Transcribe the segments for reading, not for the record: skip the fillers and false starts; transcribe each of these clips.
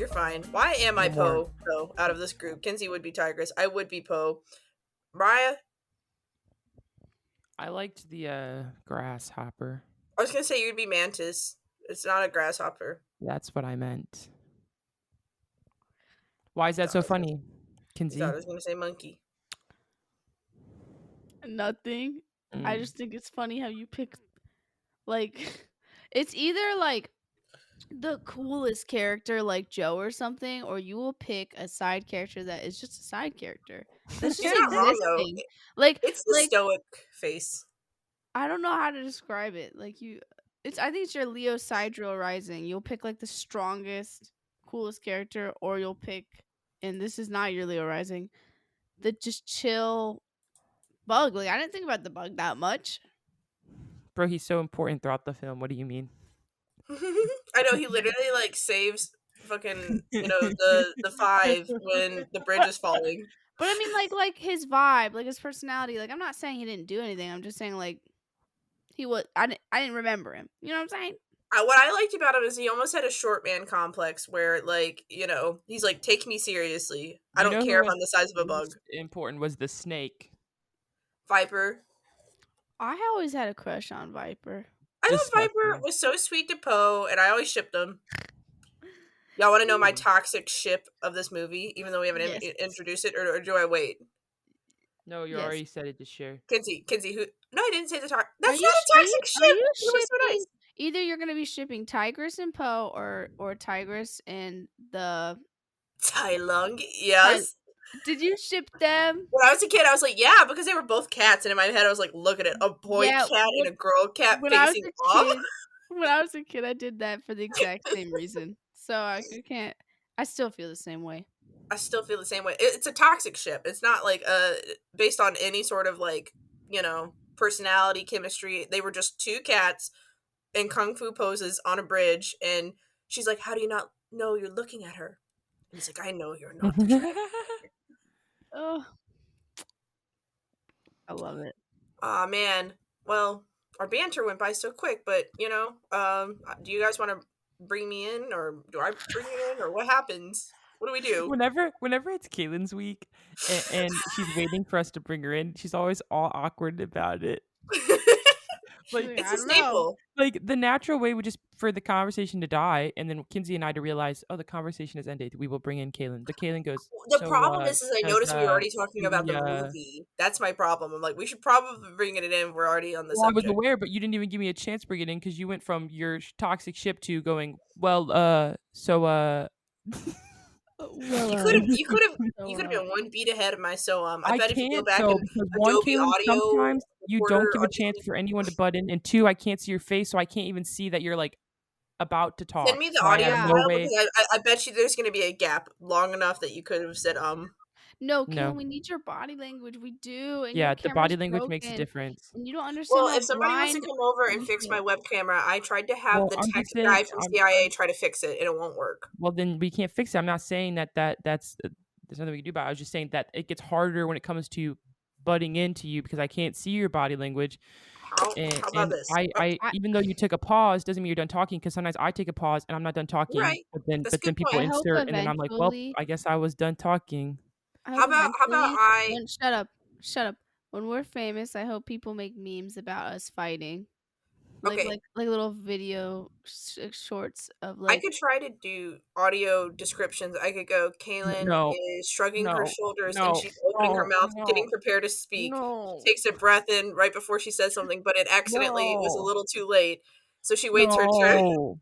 You're fine. Why am I No more. Poe, though, out of this group? Kinsey would be Tigress. I would be Poe. Mariah? I liked the grasshopper. I was going to say you'd be Mantis. It's not a grasshopper. That's what I meant. Why is that Thought so I was gonna- funny, You Kinsey? thought I was going to say monkey. Nothing. I Mm. just think it's funny how you pick, like, it's either like the coolest character like Joe or something, or you will pick a side character that is just a side character. That's just You're not wrong, though. existing. Like, It's the like stoic face. I don't know how to describe it. Like I think it's your Leo Sidral rising. You'll pick like the strongest, coolest character, or you'll pick, and this is not your Leo rising, the just chill bug. Like I didn't think about the bug that much. Bro, he's so important throughout the film. What do you mean? I know, he literally, like, saves fucking, the five when the bridge is falling. But I mean, like his vibe, like his personality. Like I'm not saying he didn't do anything. I'm just saying like he was. I didn't remember him. You know what I'm saying? What I liked about him is he almost had a short man complex where, like, he's like, take me seriously. I You don't know care who if I'm the size of a bug. was important was the snake. Viper. I always had a crush on Viper. I thought Disgusting. Viper was so sweet to Poe, and I always shipped him. Y'all want to know my toxic ship of this movie, even though we haven't Yes. introduced it, or do I wait? No, you Yes. already said it to share. Kinsey, who? No, I didn't say the toxic. That's Are not a toxic Are ship. you It was so shipping? nice. Either you're gonna be shipping Tigress and Poe, or Tigress and the. Tai Lung, yes. Did you ship them? When I was a kid, I was like, yeah, because they were both cats, and in my head, I was like, look at it, a boy Yeah, cat and a girl cat When I was facing a off. kid, I did that for the exact same reason. So I can't. I still feel the same way. I still feel the same way. It's a toxic ship. It's not like based on any sort of like personality, chemistry. They were just two cats in kung fu poses on a bridge, and she's like, "How do you not know you're looking at her?" And he's like, "I know you're not the dragon." Oh, I love it. Aw, man. Well, our banter went by so quick, but do you guys want to bring me in, or do I bring you in, or what happens? What do we do? Whenever it's Kaylin's week and she's waiting for us to bring her in, she's always all awkward about it. Like, It's I a don't know. staple. Like the natural way would just for the conversation to die, and then Kinsey and I to realize, oh, the conversation has ended. We will bring in Kailen. But Kailen goes. The So, problem is I does, noticed we were already talking about the the, movie. That's my problem. I'm like, we should probably bring it in. We're already on the Well, I was subject. aware, but you didn't even give me a chance to bring it in because you went from your toxic ship to going, well, You could have been one beat ahead of my I bet if you go can't back though, and because one, Adobe Kaylen, Audio sometimes you don't recorder give a on chance for anyone to butt in, and two, I can't see your face, so I can't even see that you're like about to talk. Send me the So I audio have file no way. because I bet you there's going to be a gap long enough that you could have said No, No. Kaylen, we need your body language. We do. And Yeah, your the camera's body language makes a broken, difference. And you don't understand Well, how if somebody wants to blind come over and we fix my get. web camera, I tried to have Well, the I'm tech just saying, guy from CIA try to fix it, and it won't work. Well, then we can't fix it. I'm not saying that's there's nothing we can do about it. I was just saying that it gets harder when it comes to butting into you because I can't see your body language. How about this? I even though you took a pause doesn't mean you're done talking, because sometimes I take a pause and I'm not done talking. Right. But then That's a good people point. I hope insert and then I'm like, well, eventually- I guess I was done talking. How about I? Shut up. When we're famous, I hope people make memes about us fighting. Okay. Like little video shorts of I like. could try to do audio descriptions. I could go, Kailen No. is shrugging her No. shoulders No. and she's opening her No. mouth, No. getting prepared to speak. No. Takes a breath in right before she says something, but it accidentally was a No. little too late. So she waits her turn. No.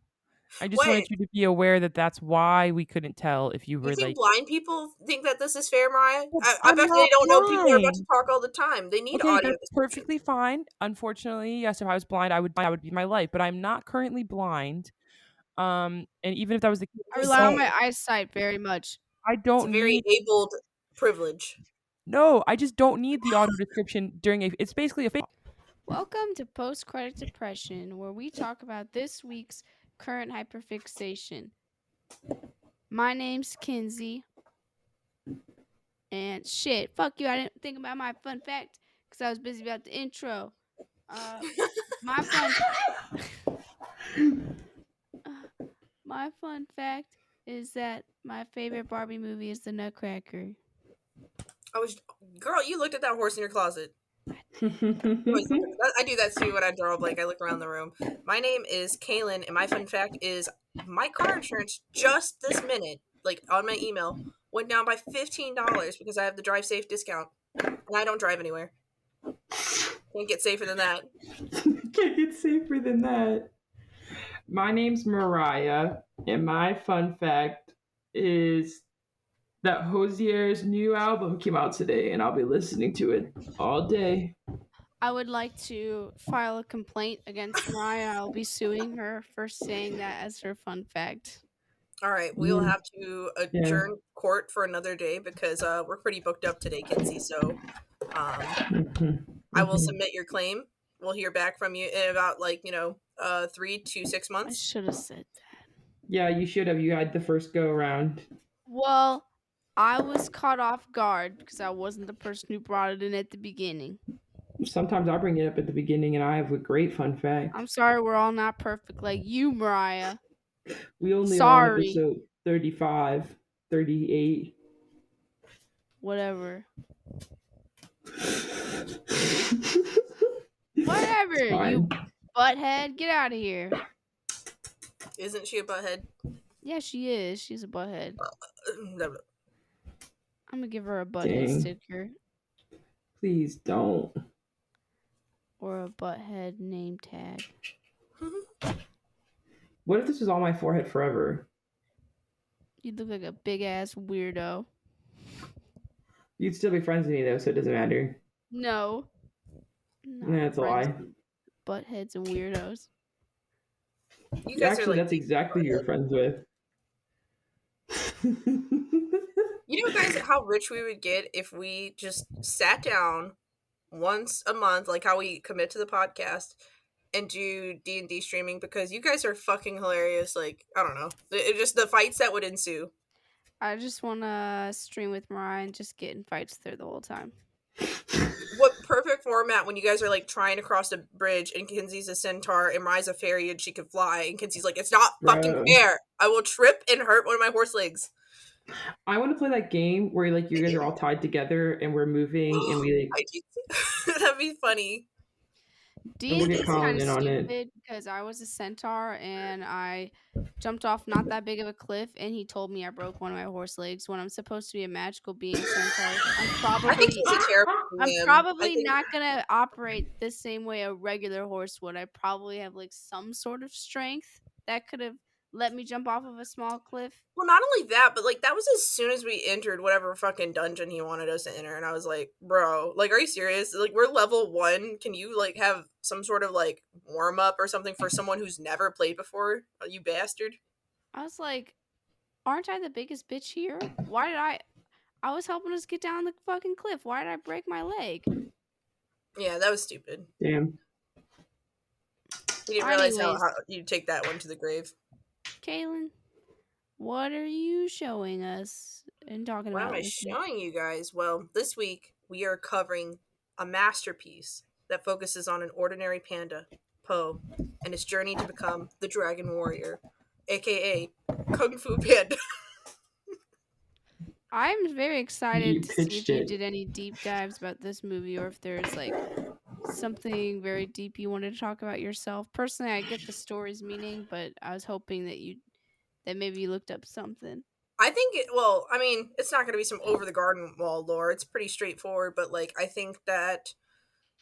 I just What? wanted you to be aware that that's why we couldn't tell if you were You think like. blind people think that this is fair, Mariah? I I'm bet not they don't know people are about blind. to talk all the time. They need Okay, audio that's descriptions. perfectly fine. Unfortunately, yes, if I was blind, I would be my life. But I'm not currently blind. And even if that was the case, I rely on my eyesight very much. I It's a don't very need. abled privilege. No, I just don't need the audio description during a. It's basically a. Welcome to Post Credit Depression, where we talk about this week's current hyperfixation. My name's Kinsey. And shit, fuck you, I didn't think about my fun fact because I was busy about the intro. My fun fact is that my favorite Barbie movie is The Nutcracker. Girl, you looked at that horse in your closet. You always look at that. I do that too when I draw. Like I look around the room. My name is Kailen, and my fun fact is my car insurance just this minute, like on my email, went down by $15 because I have the drive safe discount, and I don't drive anywhere. Can't get safer than that. Can't get safer than that. My name's Mariah, and my fun fact is that Hosier's new album came out today, and I'll be listening to it all day. I would like to file a complaint against Mariah. I'll be suing her for saying that as her fun fact. All right, we'll have to adjourn court for another day because we're pretty booked up today, Kinsey. So I will submit your claim. We'll hear back from you in about 3 to 6 I months. should have said that. Yeah, you should have. You had the first go around. Well, I was caught off guard because I wasn't the person who brought it in at the beginning. Sometimes I bring it up at the beginning, and I have a great fun fact. I'm sorry we're all not perfect like you, Mariah. We only are on Sorry. episode 35, 38. Whatever. Whatever, you butthead. Get out of here. Isn't she a butthead? Yeah, she is. She's a butthead. No. I'm gonna give her a butthead Dang. sticker. Please don't. Or a butthead name tag. What if this was on my forehead forever? You'd look like a big ass weirdo. You'd still be friends with me, though, so it doesn't matter. No. That's a lie. Buttheads and weirdos. You guys Actually, are that's exactly who you're friends with. You know, guys, how rich we would get if we just sat down once a month, like how we commit to the podcast, and do D&D streaming, because you guys are fucking hilarious. Like, I don't know. It just the fights that would ensue. I just want to stream with Mariah and just get in fights there the whole time. What perfect format when you guys are like trying to cross a bridge and Kinsey's a centaur and Mariah's a fairy and she can fly, and Kinsey's like, it's not fucking fair. I will trip and hurt one of my horse legs. I want to play that game where like you guys are all tied together and we're moving and we like that'd be funny. D&D is kind of stupid because I was a centaur and I jumped off not that big of a cliff and he told me I broke one of my horse legs when I'm supposed to be a magical being centaur. I think he's a terrible I'm probably not gonna operate the same way a regular horse would. I probably have like some sort of strength that could have let me jump off of a small cliff. Well, not only that, but like that was as soon as we entered whatever fucking dungeon he wanted us to enter, and I was like, bro, like, are you serious? Like, we're level 1. Can you like have some sort of like warm up or something for someone who's never played before? You bastard. I was like, aren't I the biggest bitch here? Why did I was helping us get down the fucking cliff. Why did I break my leg? Yeah, that was stupid. Damn. You didn't realize how you take that one to the grave. Kailen, what are you showing us and talking about? What am I showing you guys? Well, this week we are covering a masterpiece that focuses on an ordinary panda, Po, and his journey to become the Dragon Warrior, aka Kung Fu Panda. I'm very excited to see if you did any deep dives about this movie or if there's like something very deep you wanted to talk about yourself. Personally, I get the story's meaning, but I was hoping that maybe you looked up something. I think it's not going to be some over the garden wall lore. It's pretty straightforward, but like I think that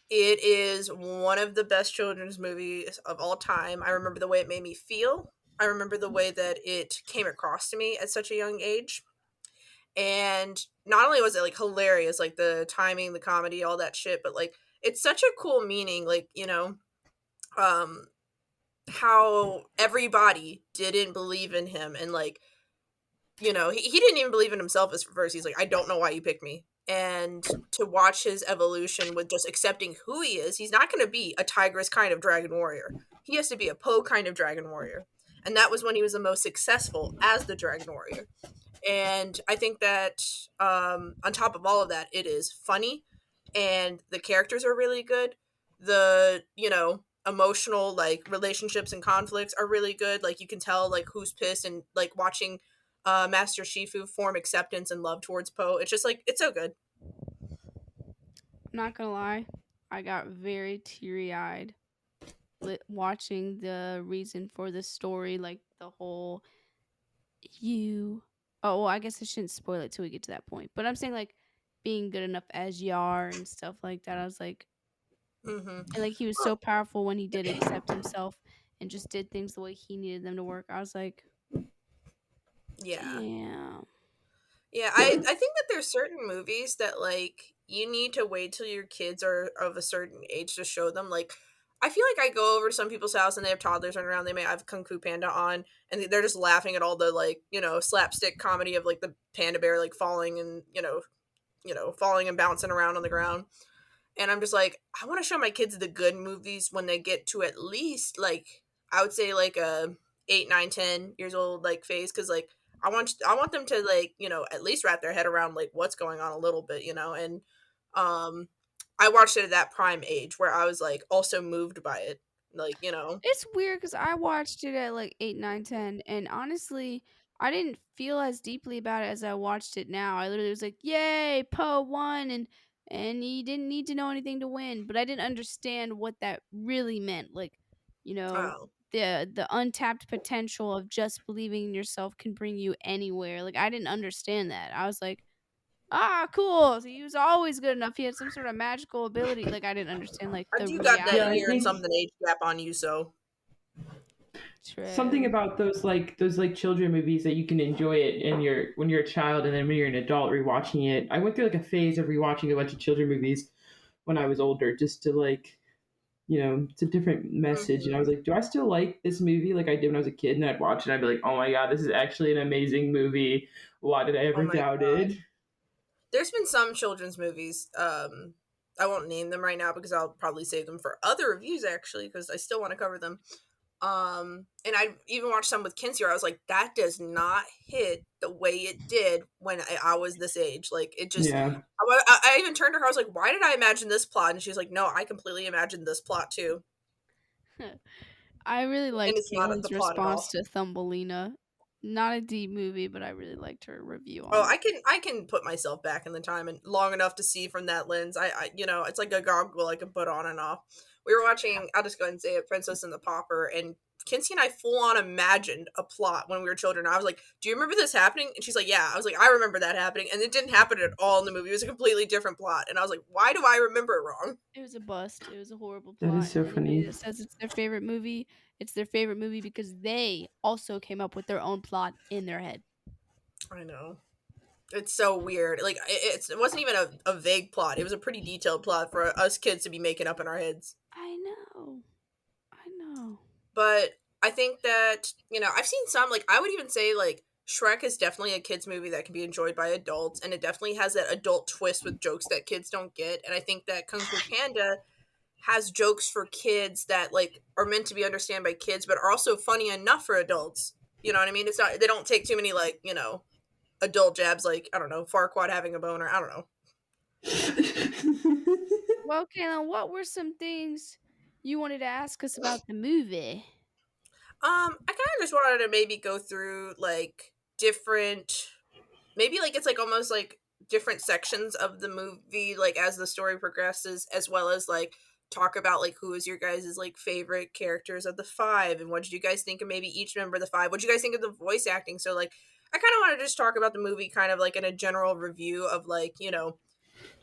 it is one of the best children's movies of all time. I remember the way it made me feel. I remember the way that it came across to me at such a young age. And not only was it like hilarious, like the timing, the comedy, all that shit, but like it's such a cool meaning, like, you know, how everybody didn't believe in him, and like, you know, he didn't even believe in himself at first. He's like, I don't know why you picked me. And to watch his evolution with just accepting who he is, he's not going to be a tigress kind of dragon warrior. He has to be a Po kind of dragon warrior. And that was when he was the most successful as the dragon warrior. And I think that on top of all of that, it is funny and the characters are really good. The, you know, emotional like relationships and conflicts are really good. Like you can tell like who's pissed, and like watching Master Shifu form acceptance and love towards Po. It's just like, it's so good. Not gonna lie, I got very teary eyed watching the reason for the story, like the whole you. Oh, well, I guess I shouldn't spoil it till we get to that point. But I'm saying like being good enough as you are and stuff like that. I was like, Mm-hmm. and like he was so powerful when he did accept himself and just did things the way he needed them to work. I was like, Yeah. damn. Yeah, I think that there's certain movies that like you need to wait till your kids are of a certain age to show them. Like, I feel like I go over to some people's house and they have toddlers running around. They may have Kung Fu Panda on, and they're just laughing at all the like slapstick comedy of like the panda bear like falling and falling and bouncing around on the ground. And I'm just like, I want to show my kids the good movies when they get to at least like, I would say like a 8, 9, 10 years old like phase, because like I want them to like at least wrap their head around like what's going on a little bit, and um I watched it at that prime age where I was like also moved by it, like It's weird because I watched it at like 8, 9, 10, and honestly, I didn't feel as deeply about it as I watched it now. I literally was like, "Yay, Poe won!" and he didn't need to know anything to win, but I didn't understand what that really meant. Like, you know, oh the untapped potential of just believing in yourself can bring you anywhere. Like, I didn't understand that. I was like, "Ah, cool! So he was always good enough. He had some sort of magical ability." Like, I didn't understand like I the do got Yeah, that I reality. year and think something age gap on you, so something True. about those children movies that you can enjoy it and when you're a child, and then when you're an adult rewatching it. I went through like a phase of rewatching a bunch of children movies when I was older, just to like, it's a different message. And I mhm. was like, do I still like this movie like I did when I was a kid? And I'd watch it and I'd be like, oh my god, this is actually an amazing movie. Why did I Oh ever my doubt god. it? There's been some children's movies. I won't name them right now because I'll probably save them for other reviews actually because I still want to cover them. And I even watched some with Kinsey where I was like, that does not hit the way it did when I was this age. Like it just, Yeah. I even turned to her. I was like, why did I imagine this plot? And she's like, no, I completely imagined this plot too, I really and liked it's not the Kaylin's plot at response all. to Thumbelina. Not a deep movie, but I really liked her review Oh, on it. I can put myself back in the time and long enough to see from that lens. It's like a goggle I can put on and off. We were watching. I'll just go ahead and say it, Princess and the Pauper, and Kinsey and I full on imagined a plot when we were children. I was like, "Do you remember this happening?" And she's like, "Yeah." I was like, "I remember that happening," and it didn't happen at all in the movie. It was a completely different plot, and I was like, "Why do I remember it wrong?" It was a bust. It was a horrible That is plot. so And anybody funny. that says it's their favorite movie because they also came up with their own plot in their head. I know. It's so weird. Like it wasn't even a vague plot. It was a pretty detailed plot for us kids to be making up in our heads. I know. I know. But I think that I've seen some, like I would even say like Shrek is definitely a kids movie that can be enjoyed by adults, and it definitely has that adult twist with jokes that kids don't get. And I think that Kung Fu Panda has jokes for kids that like are meant to be understood by kids, but are also funny enough for adults. You know what I mean? It's not, they don't take too many like adult jabs, like I don't know, Farquaad having a boner. I don't know. Well, Kaylin, what were some things you wanted to ask us about the movie? I kind of just wanted to maybe go through like different, maybe like it's like almost like different sections of the movie, like as the story progresses, as well as like talk about like who is your guys' like favorite characters of the five, and what did you guys think of maybe each member of the five? What did you guys think of the voice acting? So like, I kind of want to just talk about the movie, kind of like in a general review of like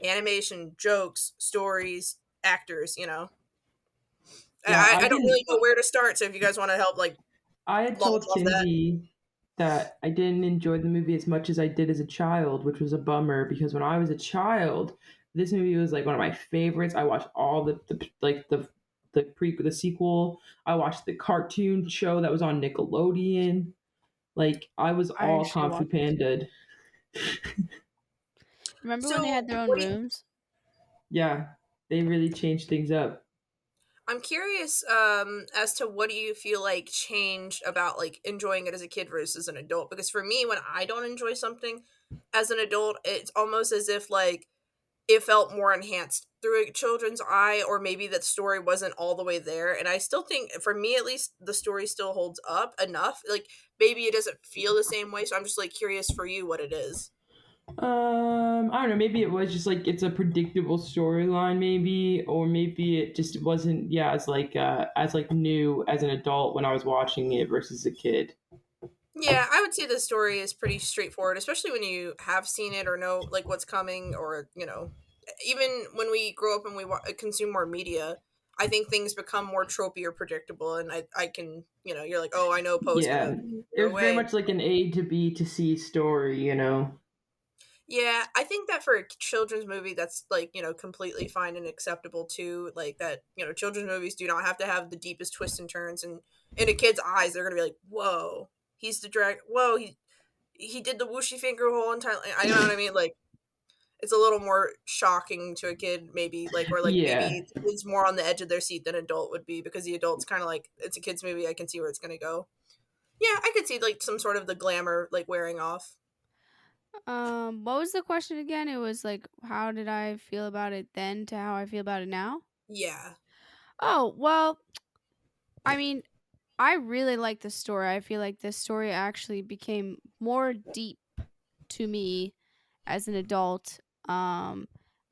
animation, jokes, stories, actors. Yeah, I don't really know where to start. So if you guys want to help, like I had launch told off that. Kinsey that I didn't enjoy the movie as much as I did as a child, which was a bummer because when I was a child, this movie was like one of my favorites. I watched all the sequel. I watched the cartoon show that was on Nickelodeon. Like I was I all actually Kung Fu watched it too. Panda. Remember when they So had their own what do you rooms? Yeah, they really changed things up. I'm curious as to what do you feel like changed about like enjoying it as a kid versus an adult, because for me when I don't enjoy something as an adult, it's almost as if like it felt more enhanced through a children's eye, or maybe that story wasn't all the way there. And I still think, for me at least, the story still holds up enough. Like, maybe it doesn't feel the same way, so I'm just like curious for you what it is. I don't know. Maybe it was just like it's a predictable storyline, maybe, or maybe it just wasn't. Yeah, as like new as an adult when I was watching it versus a kid. Yeah, I would say the story is pretty straightforward, especially when you have seen it or know like what's coming, or even when we grow up and we consume more media. I think things become more tropey or predictable, and I can, you're like, oh, I know Poe's Yeah, gonna it get was very away. much like an A to B to C story, you know. Yeah, I think that for a children's movie, that's like, completely fine and acceptable too. Like that, children's movies do not have to have the deepest twists and turns, and in a kid's eyes, they're gonna be like, whoa, he's the drag. Whoa, he did the whooshy finger whole entire. I know what I mean. Like, it's a little more shocking to a kid, maybe, like, or like Yeah, maybe it's more on the edge of their seat than an adult would be, because the adult's kind of like, it's a kid's movie. I can see where it's gonna go. Yeah, I could see like some sort of the glamour like wearing off. What was the question again? It was like, how did I feel about it then to how I feel about it now? Yeah. Oh, well, I mean, I really like the story. I feel like this story actually became more deep to me as an adult.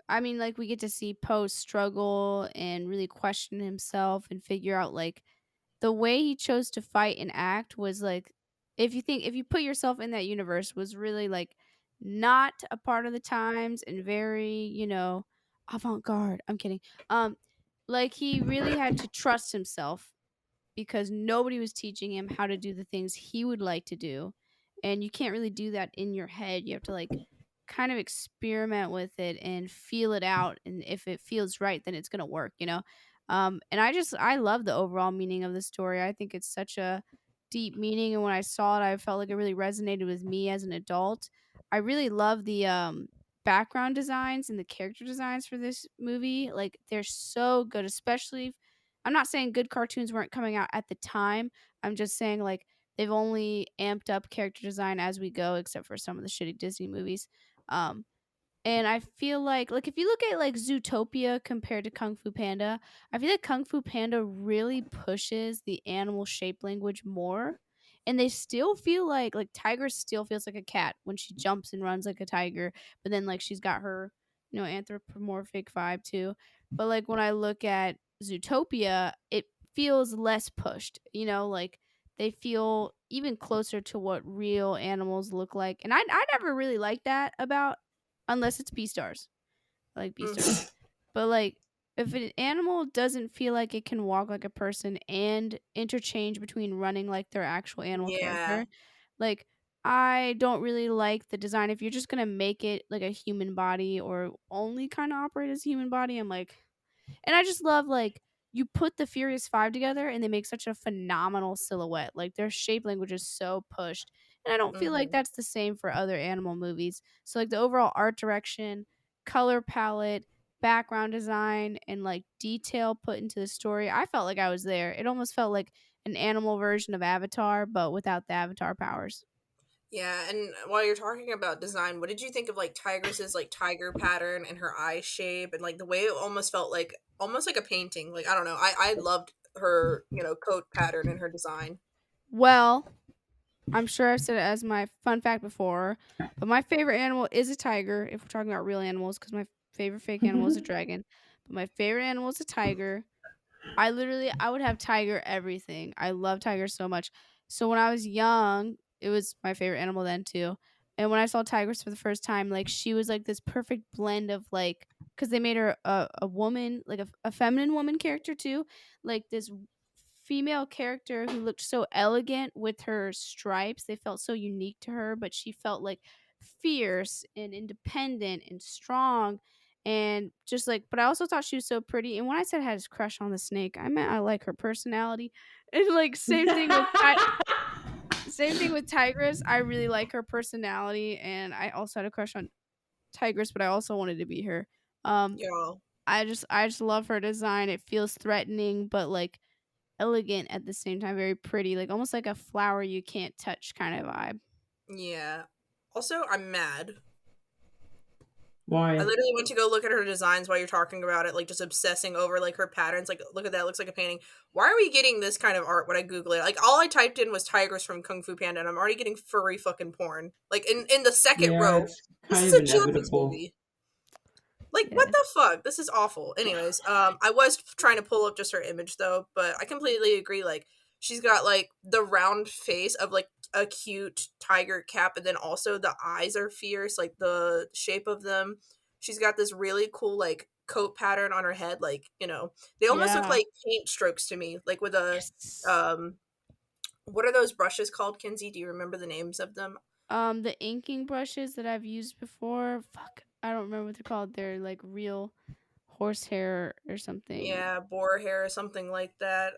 I mean, like, we get to see Poe struggle and really question himself and figure out, like, the way he chose to fight and act was like, if you put yourself in that universe, was really like not a part of the times and very, avant-garde. I'm kidding. Um like he really had to trust himself because nobody was teaching him how to do the things he would like to do. And you can't really do that in your head. You have to like kind of experiment with it and feel it out. And if it feels right, then it's going to work, you know? And I love the overall meaning of the story. I think it's such a deep meaning. And when I saw it, I felt like it really resonated with me as an adult. I really love the background designs and the character designs for this movie. Like, they're so good, especially I'm not saying good cartoons weren't coming out at the time. I'm just saying like they've only amped up character design as we go, except for some of the shitty Disney movies. Um, and I feel like if you look at like Zootopia compared to Kung Fu Panda, I feel like Kung Fu Panda really pushes the animal shape language more. And they still feel like Tiger still feels like a cat when she jumps and runs like a tiger, but then like she's got her, anthropomorphic vibe too. But like when I look at Zootopia, it feels less pushed, like they feel even closer to what real animals look like. And I never really liked that about unless it's Beastars. I like Beastars. Mhm. But like if an animal doesn't feel like it can walk like a person and interchange between running like their actual animal Yeah. character, like I don't really like the design. If you're just gonna make it like a human body or only kind of operate as a human body, I'm like, and I just love like you put the Furious Five together and they make such a phenomenal silhouette. Like their shape language is so pushed. And I don't feel like Mhm. that's the same for other animal movies. So like the overall art direction, color palette, background design, and like detail put into the story, I felt like I was there. It almost felt like an animal version of Avatar, but without the Avatar powers. Yeah, and while you're talking about design, what did you think of like Tigress's like tiger pattern and her eye shape, and like the way it almost felt like almost like a painting? Like, I don't know. I loved her, coat pattern and her design. Well, I'm sure I've said it as my fun fact before, but my favorite animal is a tiger if we're talking about real animals, because my favorite fake animal is a dragon. But my favorite animal is a tiger. I would have tiger everything. I love tigers so much. So when I was young, it was my favorite animal then too. And when I saw tigers for the first time, like she was like this perfect blend of like, because they made her a woman, like a feminine woman character too, like this female character who looked so elegant with her stripes. They felt so unique to her, but she felt like fierce and independent and strong and just like, but I also thought she was so pretty. And when I said I had a crush on the snake, I meant I like her personality. And like same thing with Tigress. I really like her personality, and I also had a crush on Tigress, but I also wanted to be her. Um, Yeah. I just love her design. It feels threatening, but like elegant at the same time, very pretty, like almost like a flower you can't touch kind of vibe. Yeah. Also, I'm mad. Why? I literally went to go look at her designs while you're talking about it, like just obsessing over like her patterns. Like, look at that, looks like a painting. Why are we getting this kind of art when I Google it? Like, all I typed in was tigers from Kung Fu Panda, and I'm already getting furry fucking porn. Like in the second Yeah, row. it's This kind is of a children's inevitable. movie. Like, what Yeah. the fuck? This is awful. Anyways, I was trying to pull up just her image though, but I completely agree. Like, she's got like the round face of like a cute tiger cap, and then also the eyes are fierce, like the shape of them. She's got this really cool like coat pattern on her head, like, they almost look Yeah. like paint strokes to me, like with a Yes. um what are those brushes called, Kinsey? Do you remember the names of them? The inking brushes that I've used before. Fuck, I don't remember what they're called. They're like real horsehair or something. Yeah, boar hair or something like that.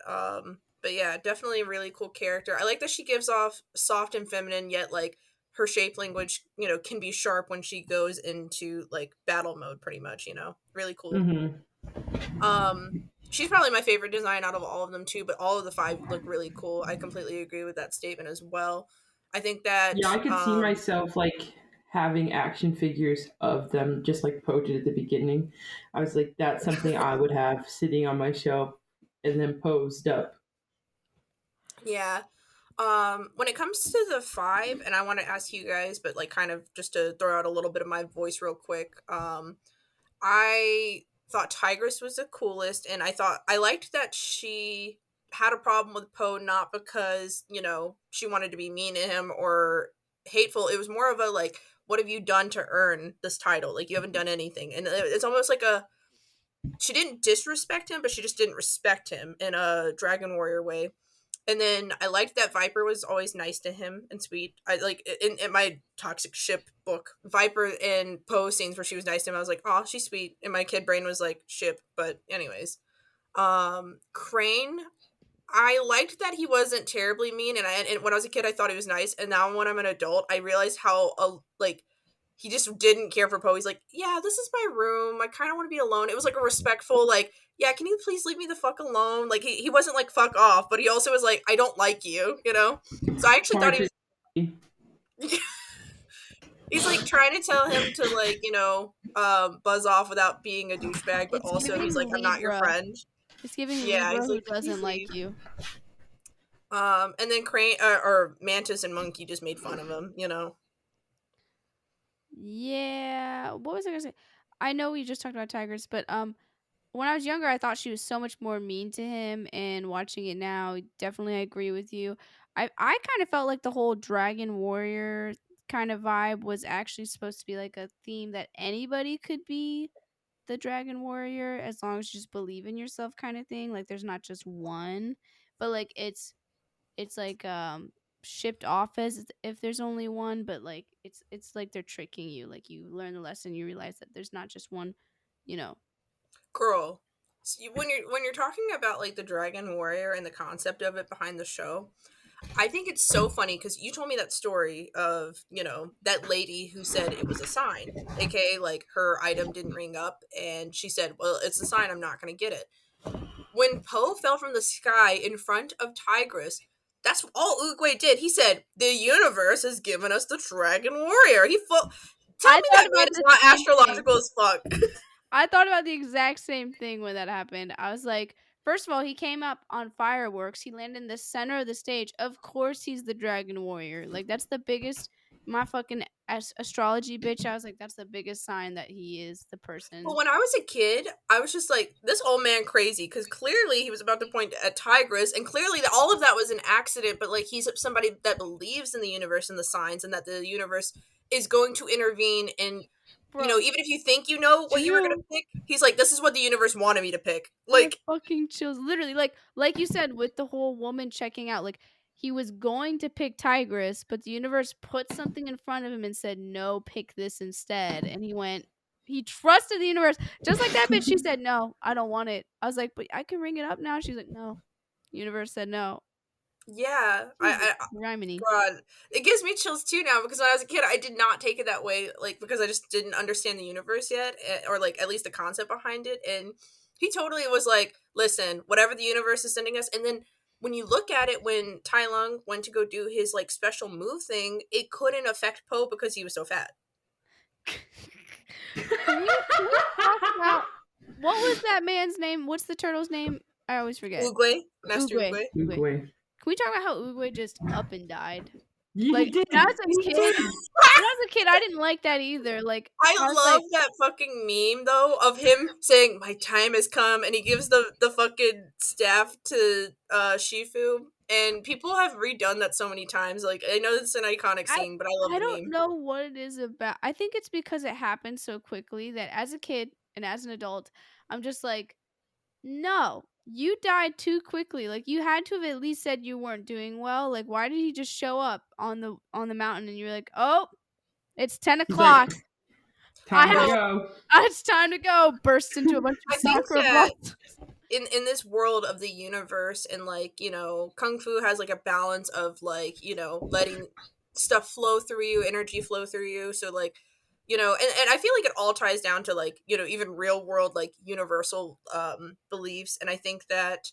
But yeah, definitely a really cool character. I like that she gives off soft and feminine, yet like her shape language, can be sharp when she goes into like battle mode, pretty much. Really cool. Hmm. She's probably my favorite design out of all of them too. But all of the five look really cool. I completely agree with that statement as well. I think that Yeah, I could see myself like having action figures of them, just like Poe at the beginning. I was like, that's something I would have sitting on my shelf and then posed up. yeah. When it comes to the five, and I want to ask you guys, but like kind of just to throw out a little bit of my voice real quick. I thought Tigress was the coolest, and I liked that she had a problem with Poe, not because, she wanted to be mean to him or hateful. It was more of a like, what have you done to earn this title? Like, you haven't done anything. And it's almost like she didn't disrespect him, but she just didn't respect him in a Dragon Warrior way. And then I liked that Viper was always nice to him and sweet. I like in my toxic ship book, Viper and Poe scenes where she was nice to him. I was like, oh, she's sweet. And my kid brain was like, ship. But anyways, Crane, I liked that he wasn't terribly mean. And when I was a kid, I thought he was nice. And now when I'm an adult, I realized how like he just didn't care for Poe. He's like, yeah, this is my room. I kind of want to be alone. It was like a respectful, like, yeah, can you please leave me the fuck alone? Like, he wasn't like, fuck off, but he also was like, I don't like you. So I actually thought Hard he to was, he's like trying to tell him to like, buzz off without being a douchebag, but It's also he's giving like, I'm not your Libra. friend. It's giving Yeah, Libra he's who like, please doesn't leave. like you. And then Crane or Mantis and Monkey just made fun of him. Yeah. What was I gonna say? I know we just talked about tigers, but when I was younger, I thought she was so much more mean to him, and watching it now, definitely I agree with you. I kind of felt like the whole dragon warrior kind of vibe was actually supposed to be like a theme that anybody could be the dragon warrior as long as you just believe in yourself kind of thing. Like there's not just one, but like it's like shipped off as if there's only one, but like it's like they're tricking you. Like you learn the lesson, you realize that there's not just one, you know. Girl, when you're talking about like the Dragon Warrior and the concept of it behind the show, I think it's so funny because you told me that story of, that lady who said it was a sign, aka like her item didn't ring up, and she said, well, it's a sign, I'm not going to get it. When Poe fell from the sky in front of Tigress, that's all Oogway did. He said, the universe has given us the Dragon Warrior. Tell I me thought that man about is the not same thing. astrological as fuck. I thought about the exact same thing when that happened. I was like, first of all, he came up on fireworks. He landed in the center of the stage. Of course, he's the dragon warrior. Like that's the biggest. My fucking astrology bitch. I was like, that's the biggest sign that he is the But person. when I was a kid, I was just like, this old man crazy, because clearly he was about to point at Tigress, and clearly all of that was an accident, but like he's somebody that believes in the universe and the signs, and that the universe is going to intervene, and Bro, even if you think you know what you were gonna chill. pick, he's like, this is what the universe wanted me to pick. I have Like, fucking chills. Literally, like you said with the whole woman checking out, like he was going to pick Tigress, but the universe put something in front of him and said, "No, pick this instead." And he went. He trusted the universe, just like that bitch. She said, "No, I don't want it." I was like, "But I can ring it up now." She's like, "No." The universe said no. yeah, Jesus, Rimini. God, it gives me chills too now, because when I was a kid, I did not take it that way, like because I just didn't understand the universe yet, or like at least the concept behind it. And he totally was like, "Listen, whatever the universe is sending us." And then when you look at it, when Tai Lung went to go do his like special move thing, it couldn't affect Poe because he was so fat. Can we talk about what was that man's name? What's the turtle's name? I always forget. Oogway, Master Oogway. Oogway. Oogway. Uguay. Can we talk about how Oogway just up and died? Yeah, Like he did. when I was a He kid, did. I didn't like that either. Like I I was love like, that fucking meme though of him saying my time has come, and he gives the fucking staff to Shifu, and people have redone that so many times. Like I know it's an iconic I scene, but I love I the don't meme. know what it is about. I think it's because it happened so quickly that as a kid and as an adult, I'm just like, no, you died too quickly. Like you had to have at least said you weren't doing well. Like why did he just show up on the mountain and you're like, oh, it's 10 He's like, o'clock. I time to have Well, go. it's time to go. Burst into a bunch of I think sakura that blossoms. in this world of the universe, and like, you know, kung fu has like a balance of like, you know, letting stuff flow through you, energy flow through you. So like, you know, and I feel like it all ties down to like, you know, even real world like universal beliefs. And I think that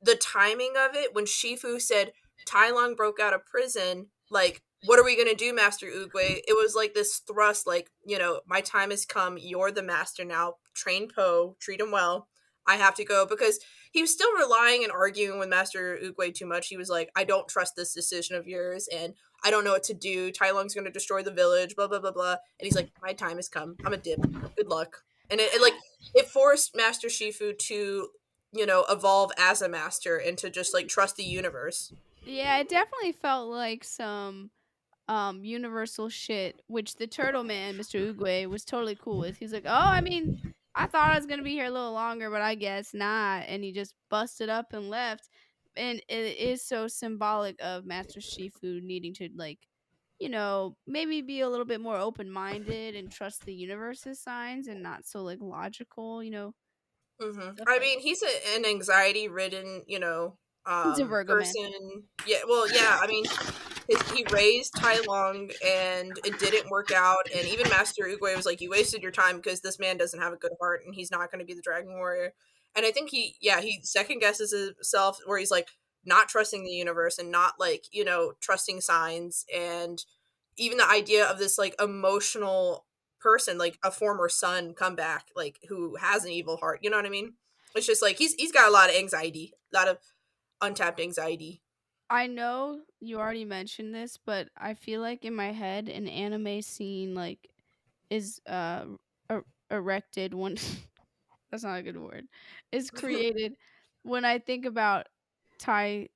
the timing of it when Shifu said Tai Lung broke out of prison, like, what are we gonna do, Master Oogway? It was like this thrust, like, you know, my time has come. You're the master now. Train Po, treat him well. I have to go because he was still relying and arguing with Master Oogway too much. He was like, I don't trust this decision of yours, and I don't know what to do. Tai Lung's gonna destroy the village, blah blah blah blah. And he's like, my time has come. I'm a dip. Good luck. And it like it forced Master Shifu to, you know, evolve as a master and to just like trust the universe. Yeah, it definitely felt like some universal shit, which the turtle man, Mr. Oogway, was totally cool with. He's like, oh, I mean, I thought I was gonna be here a little longer, but I guess not. And he just busted up and left. And it is so symbolic of Master Shifu needing to like, you know, maybe be a little bit more open minded and trust the universe's signs and not so like logical, you know, stuff I like mean, he's an anxiety ridden, you know, he's a Virgo man. person. Yeah, well, yeah. I mean, he raised Tai Lung and it didn't work out. And even Master Oogway was like, "You wasted your time because this man doesn't have a good heart and he's not going to be the Dragon Warrior." And I think he second guesses himself where he's like not trusting the universe and not like, you know, trusting signs, and even the idea of this like emotional person, like a former son come back, like who has an evil heart. You know what I mean? It's just like he's got a lot of anxiety, a lot of untapped anxiety. I know you already mentioned this, but I feel like in my head an anime scene like is erected when that's not a good word. Is created when I think about Tai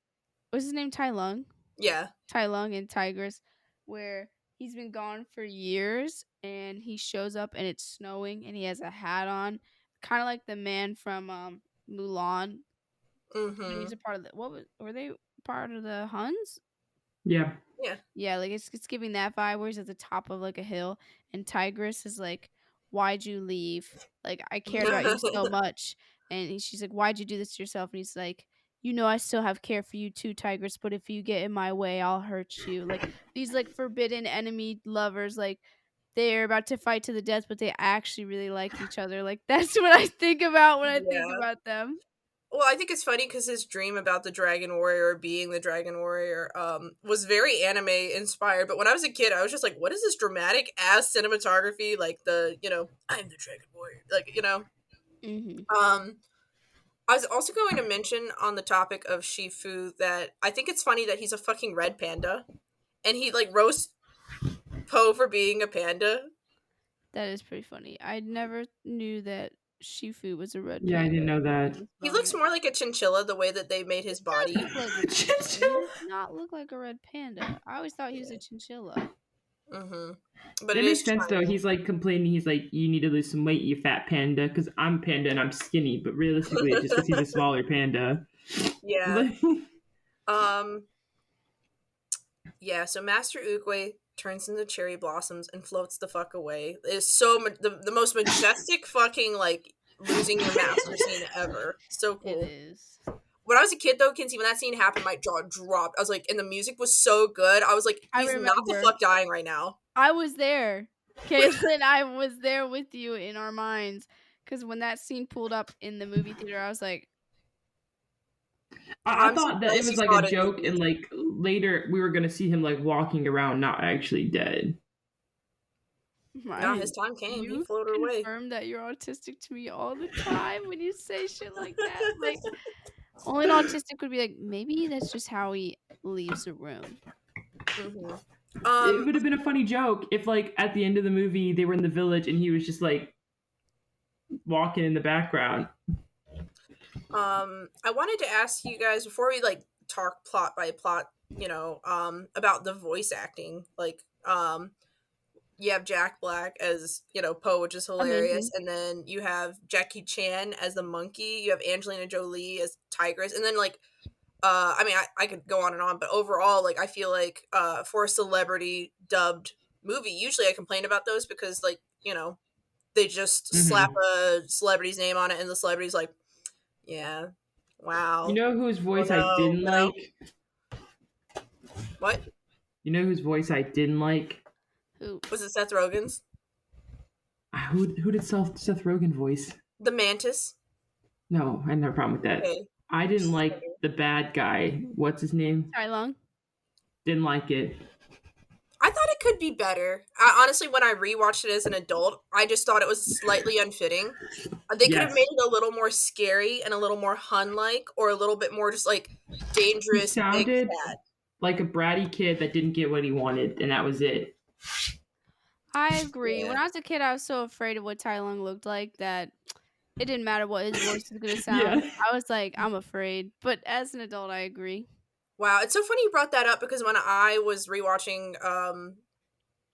what's his name? Tai Lung? Yeah. Tai Lung and Tigress, where he's been gone for years and he shows up and it's snowing and he has a hat on. Kinda like the man from Mulan. But Mm-hmm. he's a part of the what was were they part of the Huns? Yeah. Yeah. Yeah, like it's giving that vibe where he's at the top of like a hill, and Tigress is like, "Why'd you leave? Like I cared about you so much." And she's like, "Why'd you do this to yourself?" And he's like, "You know, I still have care for you too, Tigress. But if you get in my way, I'll hurt you." Like these like forbidden enemy lovers, like they're about to fight to the death, but they actually really like each other. Like that's what I think about when I think Yeah. about them. Well, I think it's funny because his dream about the Dragon Warrior being the Dragon Warrior was very anime inspired. But when I was a kid, I was just like, "What is this dramatic ass cinematography?" Like the, you know, I'm the Dragon Warrior. Like, you know. Mm-hmm. Um, I was also going to mention on the topic of Shifu that I think it's funny that he's a fucking red panda, and he like roasts Poe for being a panda. That is pretty funny. I never knew that Shifu was a red Yeah, I didn't panda. know that. This He looks moment. more like a chinchilla the way that they made his He does body. look like a chinchilla. He does not look like a red panda. I always thought he was a chinchilla. Mm-hmm. But it That is makes sense though. tiny. He's like complaining. He's like, "You need to lose some weight, you fat panda." Because I'm panda and I'm skinny, but realistically, it's just because he's a smaller panda. Yeah. Um. Yeah. So Master Oogway turns into cherry blossoms and floats the fuck away. It's so the most majestic fucking like losing your master scene ever. So It cool. is. When I was a kid though, Kinsey, when that scene happened, my jaw dropped. I was like, and the music was so good. I was like, I he's not the remember. fuck dying right now. I was there. Kailen, I was there with you in our minds. Because when that scene pulled up in the movie theater, I was like, I I'm thought that it surprised you was like saw a it in joke, and movies. like later we were gonna see him like walking around, not actually dead. Nah, Right. his time came. He You floated away. confirm that you're autistic to me all the time when you say shit like that. Like, only an autistic would be like, maybe that's just how he leaves the room. Hmm. It would have been a funny joke if, like, at the end of the movie, they were in the village and he was just like walking in the background. I wanted to ask you guys before we like talk plot by plot, about the voice acting. Like, you have Jack Black as Poe, which is hilarious, Amazing. and then you have Jackie Chan as the monkey. You have Angelina Jolie as Tigress, and then like, I mean, I could go on and on, but overall, like, I feel like for a celebrity dubbed movie, usually I complain about those because like they just slap a celebrity's name on it, and the celebrity's like, yeah, You wow, know whose oh voice I no, didn't like? what You know whose voice I didn't like? Who? was it? Seth Rogen's Who did Seth Rogen voice? the Mantis. No, I had no problem with that. Okay. I didn't like the bad guy. What's his name? Tai Lung? Didn't like it. I thought it could be better. Honestly, when I rewatched it as an adult, I just thought it was slightly unfitting. They could have Yes. made it a little more scary and a little more Hun-like, or a little bit more just like He dangerous big sounded cat. like a bratty kid that didn't get what he wanted, and that was it. I agree. Yeah. When I was a kid, I was so afraid of what Tai Lung looked like that it didn't matter what his voice was going to sound. Yeah. I was like, I'm afraid. But as an adult, I agree. Wow, it's so funny you brought that up because when I was rewatching,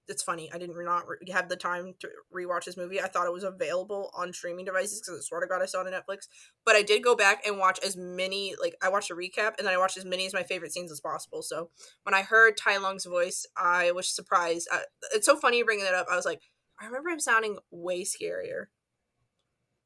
it's funny, I didn't not have the time to rewatch this movie. I thought it was available on streaming devices because I swear to God I saw it on Netflix. But I did go back and watch as many, like, I watched a recap and then I watched as many as my favorite scenes as possible. So when I heard Tai Lung's voice, I was surprised. It's so funny you bringing that up. I was like, I remember him sounding way scarier.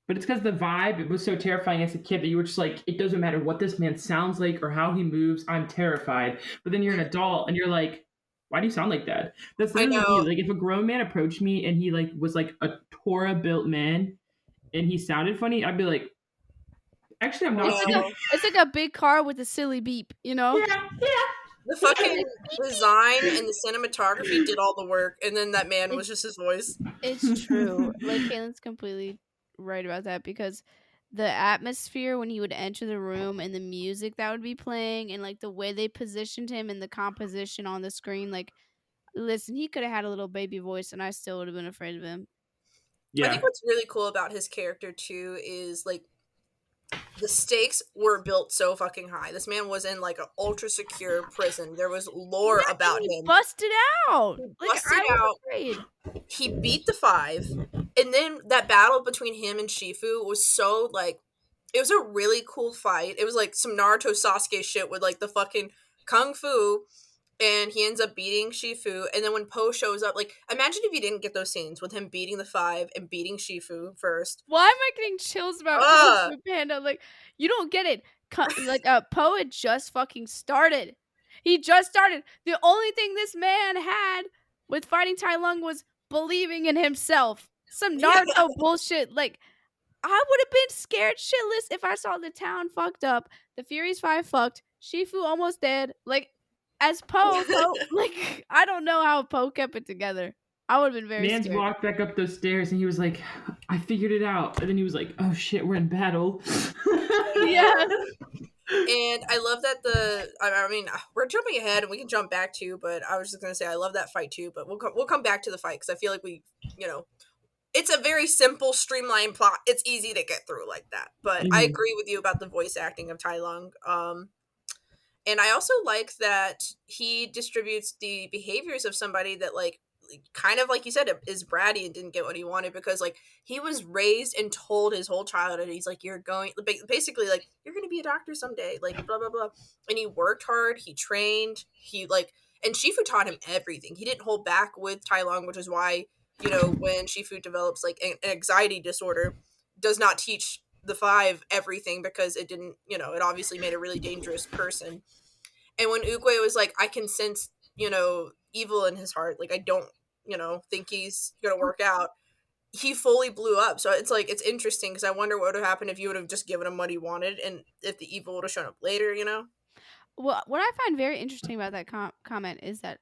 But it's because the vibe, it was so terrifying as a kid that you were just like, it doesn't matter what this man sounds like or how he moves, I'm terrified. But then you're an adult and you're like, why do you sound like that? That's I literally know. me. Like, if a grown man approached me and he like was like a Torah built man and he sounded funny, I'd be like, actually, I'm not. It's like a big car with a silly beep, you know? Yeah. The fucking design and the cinematography did all the work, and then that man was just his voice. It's true. Like, Kaylen's completely right about that because the atmosphere when he would enter the room and the music that would be playing and like the way they positioned him and the composition on the screen, like, listen, he could have had a little baby voice and I still would have been afraid of him. I think Yeah. what's really cool about his character too is like the stakes were built so fucking high. This man was in like an ultra secure prison. There was lore about He him. busted out. He Like, busted I was out. afraid. He beat the five, and then that battle between him and Shifu was so like, it was a really cool fight. It was like some Naruto Sasuke shit with like the fucking kung fu, and he ends up beating Shifu. And then when Poe shows up, like, imagine if you didn't get those scenes with him beating the five and beating Shifu first. Why am I getting chills about Ugh. Fu Panda? Like, you don't get it. Like, Poe had just fucking started. He just started. The only thing this man had with fighting Tai Lung was believing in himself. Some Naruto bullshit. Like, I would have been scared shitless if I saw the town fucked up, the Furies 5 fucked, Shifu almost dead. Like, as Poe, like, I don't know how Poe kept it together. I would have been very Man's scared. walked back up those stairs and he was like, I figured it out. And then he was like, oh shit, we're in battle. Yeah. And I love that I mean, we're jumping ahead and we can jump back too, but I was just going to say I love that fight too, but we'll come back to the fight because I feel like it's a very simple, streamlined plot. It's easy to get through like that. But I agree with you about the voice acting of Tai Lung. And I also like that he distributes the behaviors of somebody that, like, kind of like you said, is bratty and didn't get what he wanted because, like, he was raised and told his whole childhood, he's like, you're going, basically, like, you're going to be a doctor someday, like, blah, blah, blah. And he worked hard, he trained, and Shifu taught him everything. He didn't hold back with Tai Lung, which is why, when Shifu develops, like, an anxiety disorder, does not teach the five everything because it didn't, it obviously made a really dangerous person. And when Oogway was like, I can sense, evil in his heart, like, I don't, think he's gonna work out, he fully blew up. So it's like, it's interesting because I wonder what would have happened if you would have just given him what he wanted and if the evil would have shown up later, Well, what I find very interesting about that comment is that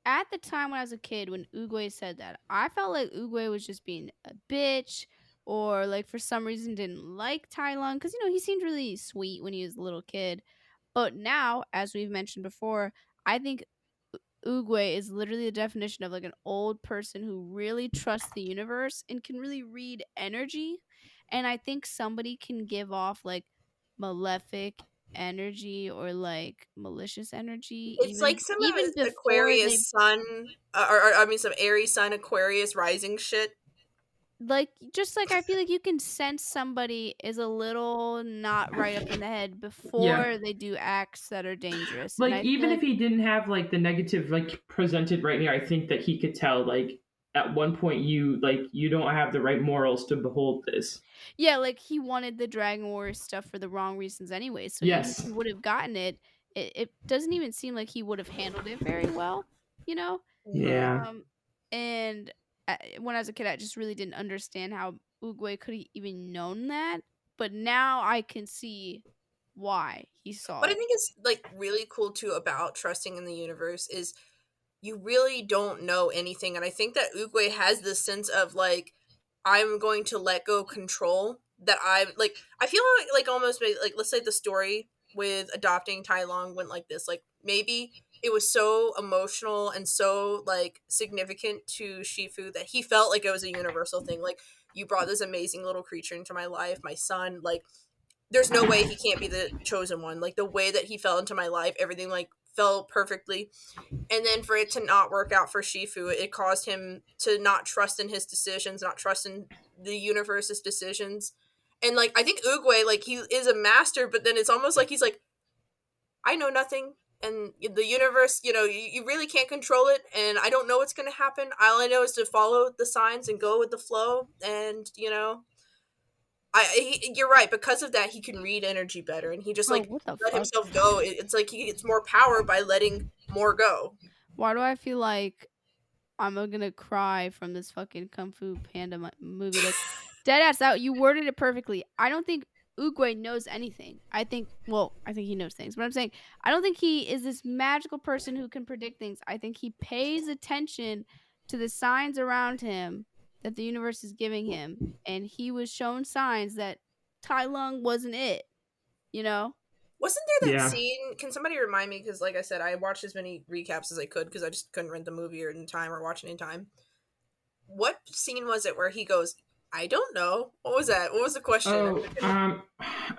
at the time when I was a kid, when Oogway said that, I felt like Oogway was just being a bitch, or like for some reason didn't like Tai Lung, because he seemed really sweet when he was a little kid. But now, as we've mentioned before, I think Oogway is literally the definition of like an old person who really trusts the universe and can really read energy. And I think somebody can give off like malefic energy or like malicious energy It's like even some even before they Aquarius sun, or I mean, some Aries sun, Aquarius rising shit. like just like I feel like you can sense somebody is a little not right up in the head Yeah. before they do acts that are dangerous. And Like I feel even if like he didn't have like the negative like presented right here, I think that he could tell like at one point you don't have the right morals to behold this. yeah, like he wanted the Dragon Warrior stuff for the wrong reasons anyway. So even if Yes. he would have gotten it, it doesn't even seem like he would have handled it very well, you know? Hmm. Yeah. And when I was a kid, I just really didn't understand how Oogway could have even known that. But now I can see why he saw What I it. think is like really cool too about trusting in the universe is you really don't know anything, and I think that Oogway has this sense of like, I'm going to let go control, that I feel like almost like, let's say the story with adopting Tai Long went like this, like maybe it was so emotional and so like significant to Shifu that he felt like it was a universal thing, like, you brought this amazing little creature into my life, my son, like, there's no way he can't be the chosen one, like the way that he fell into my life, everything like fell perfectly. And then for it to not work out for Shifu, it caused him to not trust in his decisions, not trust in the universe's decisions. And like I think Oogway, like, he is a master, but then it's almost like he's like, I know nothing, and the universe, you really can't control it, and I don't know what's going to happen. All I know is to follow the signs and go with the flow, and you're right. Because of that, he can read energy better, and he just Bro, like what the let fuck? himself go. It's like he gets more power by letting more go. Why do I feel like I'm gonna cry from this fucking Kung Fu Panda movie? Like, deadass, that you worded it perfectly. I don't think Oogway knows anything. I think he knows things, but I'm saying I don't think he is this magical person who can predict things. I think he pays attention to the signs around him that the universe is giving him, and he was shown signs that Tai Lung wasn't it. You know? Wasn't there that Yeah. scene? Can somebody remind me? Because, like I said, I watched as many recaps as I could because I just couldn't rent the movie or in time or watch it in time. What scene was it where he goes, I don't know? What was that? What was the question? Oh,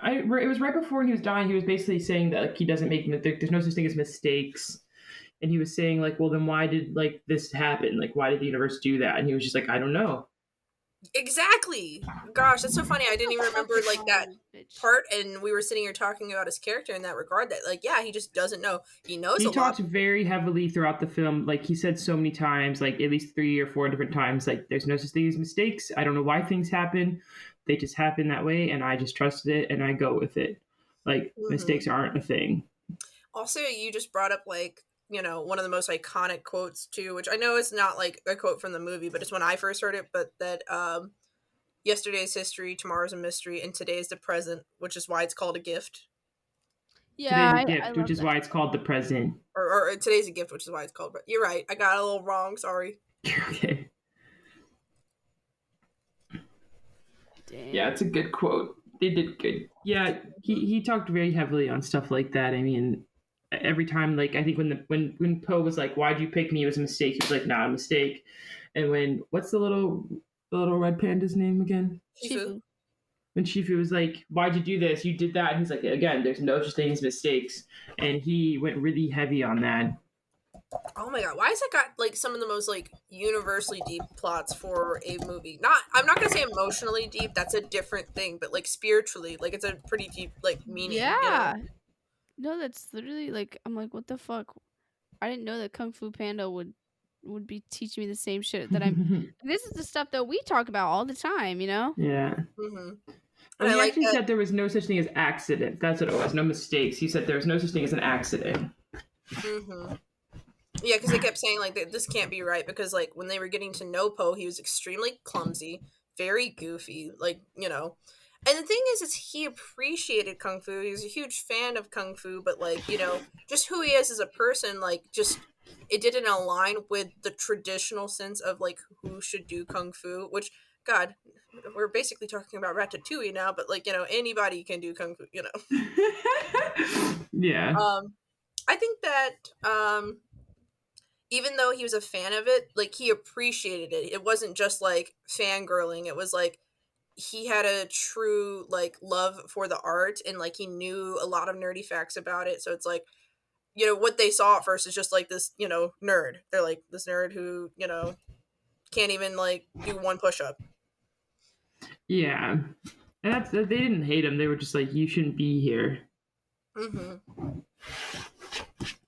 it was right before he was dying. He was basically saying that like he doesn't make there's no such thing as mistakes, and he was saying like, well, then why did like this happen? Like, why did the universe do that? And he was just like, I don't know. Exactly. Gosh, that's so funny. I didn't even What the remember fuck is like wrong that with this bitch? part, and we were sitting here talking about his character in that regard. That like, yeah, he just doesn't know. He knows He a lot. talked very heavily throughout the film. Like he said so many times, like at least 3 or 4 different times, like there's no such thing as mistakes. I don't know why things happen. They just happen that way, and I just trusted it and I go with it. Like Hmm. mistakes aren't a thing. Also, you just brought up like, one of the most iconic quotes too, which I know is not like a quote from the movie, but it's when I first heard it. But that yesterday's history, tomorrow's a mystery, and today is the present, which is why it's called a gift. Yeah, Today's a I gift, which love is that. why it's called the present. Or today's a gift, which is why it's called. But you're right. I got a little wrong. Sorry. Okay. Yeah, Damn. it's a good quote. They did good. Yeah, he talked very heavily on stuff like that. I mean, every time, like I think when Poe was like, "Why'd you pick me?" It was a mistake. He was like, "Not a mistake." And when what's the little red panda's name again? Shifu. Shifu. When Shifu was like, "Why'd you do this? You did that." And he's like, "Again, there's no such thing as mistakes." And he went really heavy on that. Oh my god, why has it got like some of the most like universally deep plots for a movie? Not, I'm not gonna say emotionally deep, that's a different thing, but like spiritually, like it's a pretty deep like meaning. Yeah. No, that's literally like I'm like, what the fuck? I didn't know that Kung Fu Panda would be teaching me the same shit that I'm. This is the stuff that we talk about all the time, you know? Yeah. Hmm. And Well, I he like actually that. said there was no such thing as accident. That's what it was. No mistakes. He said there was no such thing as an accident. Hmm. Yeah, because they kept saying like this can't be right, because like when they were getting to know Poe, he was extremely clumsy, very goofy, like. And the thing is he appreciated kung fu. He was a huge fan of kung fu, but like just who he is as a person, like just it didn't align with the traditional sense of like who should do kung fu, which God, we're basically talking about Ratatouille now, but like, anybody can do kung fu, Yeah. I think that even though he was a fan of it, like he appreciated it. It wasn't just like fangirling. It was like he had a true like love for the art, and like he knew a lot of nerdy facts about it. So it's like, what they saw at first is just like this, nerd. They're like this nerd who, can't even like do one push-up. Yeah. And they didn't hate him. They were just like, you shouldn't be here. Mm-hmm.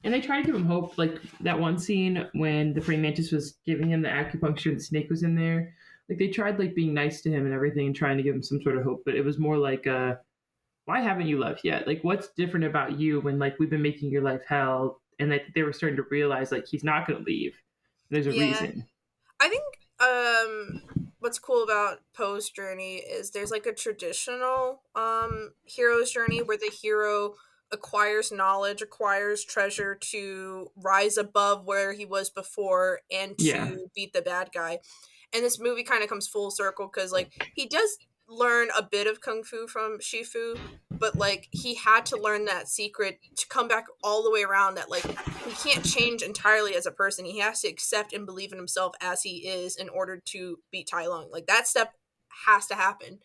And they tried to give him hope, like that one scene when the praying mantis was giving him the acupuncture and the snake was in there. Like they tried like being nice to him and everything and trying to give him some sort of hope, but it was more like, why haven't you left yet? Like what's different about you when like we've been making your life hell? And like they were starting to realize like he's not going to leave. There's a reason. I think what's cool about Poe's journey is there's like a traditional hero's journey where the hero acquires knowledge, acquires treasure to rise above where he was before and to beat the bad guy. And this movie kind of comes full circle because like he does learn a bit of kung fu from Shifu, but like he had to learn that secret to come back all the way around, that like he can't change entirely as a person. He has to accept and believe in himself as he is in order to beat Tai Lung. Like that step has to happen.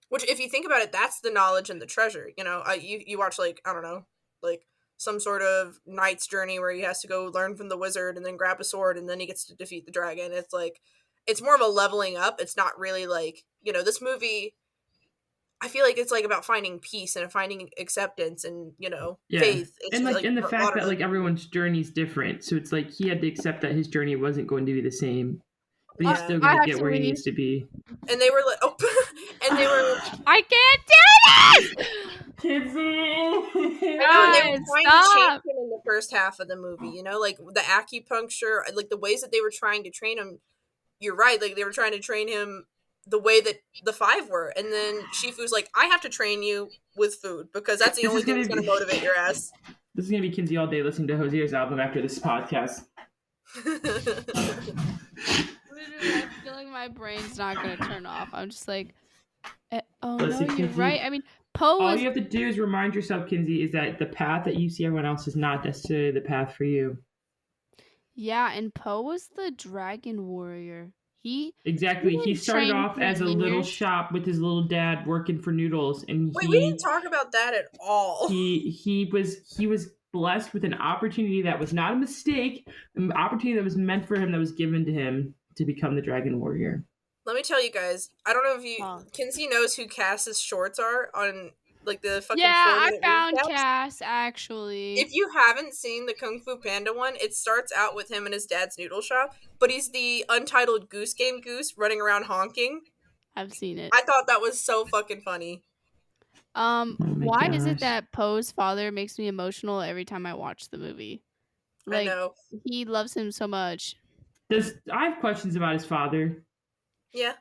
Which if you think about it, that's the knowledge and the treasure. You watch like, I don't know, like some sort of knight's journey where he has to go learn from the wizard and then grab a sword and then he gets to defeat the dragon. It's like, it's more of a leveling up. It's not really like, this movie, I feel like it's like about finding peace and finding acceptance and, faith. It's and like, and the fact that like everyone's journey is different. So it's like he had to accept that his journey wasn't going to be the same. But he's still going to get where he needs to be. And they were like, I can't do this! Kids, they were trying to change him in the first half of the movie, like the acupuncture, like the ways that they were trying to train him. You're right, like they were trying to train him the way that the five were, and then Shifu's like, I have to train you with food because that's the only thing that's going to motivate your ass. This is going to be Kinsey all day listening to Hosier's album after this podcast. Literally, I feel like my brain's not going to turn off. I'm just like, Listen, no, you're Kinsey, right. I mean, Poe all you have to do is remind yourself, Kinsey, is that the path that you see everyone else is not necessarily the path for you. Yeah, and Poe was the dragon warrior. He started off as a little shop with his little dad working for noodles, and we didn't talk about that at all. He was blessed with an opportunity that was not a mistake, an opportunity that was meant for him, that was given to him to become the dragon warrior. Let me tell you guys, I don't know if Kinsey knows who Cass's shorts are on like the fucking. Yeah, I found Cass actually. If you haven't seen the Kung Fu Panda one, it starts out with him in his dad's noodle shop, but he's the untitled Goose Game Goose running around honking. I've seen it. I thought that was so fucking funny. Why is it that Poe's father makes me emotional every time I watch the movie? Like, I know. He loves him so much. I have questions about his father. Yeah.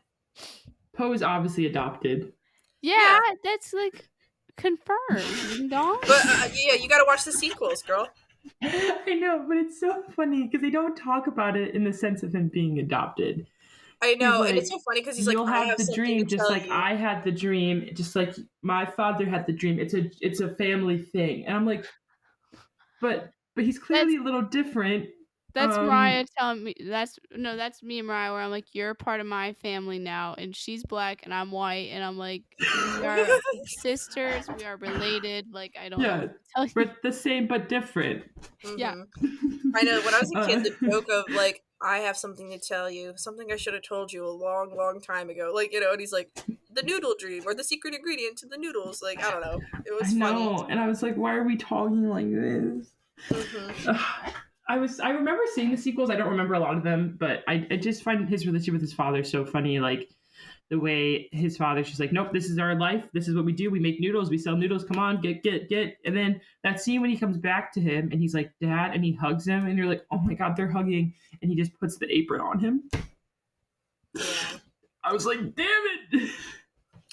Poe is obviously adopted. Yeah, that's like confirmed. But you gotta watch the sequels, girl. I know, but it's so funny because they don't talk about it in the sense of him being adopted. I know, and it's so funny because he's like, you'll have the dream just like I had the dream, just like my father had the dream. It's a family thing, and I'm like, but he's clearly a little different. That's Mariah telling me. That's me and Mariah, where I'm like, you're part of my family now, and she's black and I'm white, and I'm like, we are sisters, we are related. Like, I don't know what to tell you. But the same but different. Mm-hmm. Yeah, I know. When I was a kid, the joke of like, I have something to tell you, something I should have told you a long, long time ago. Like, and he's like, the noodle dream or the secret ingredient to the noodles. Like, I don't know. It was funny. And I was like, why are we talking like this? Mm-hmm. I remember seeing the sequels. I don't remember a lot of them, but I just find his relationship with his father so funny. Like the way his father's just like, nope, this is our life. This is what we do. We make noodles. We sell noodles. Come on, get. And then that scene when he comes back to him and he's like, Dad, and he hugs him, and you're like, oh my God, they're hugging, and he just puts the apron on him. I was like, damn it.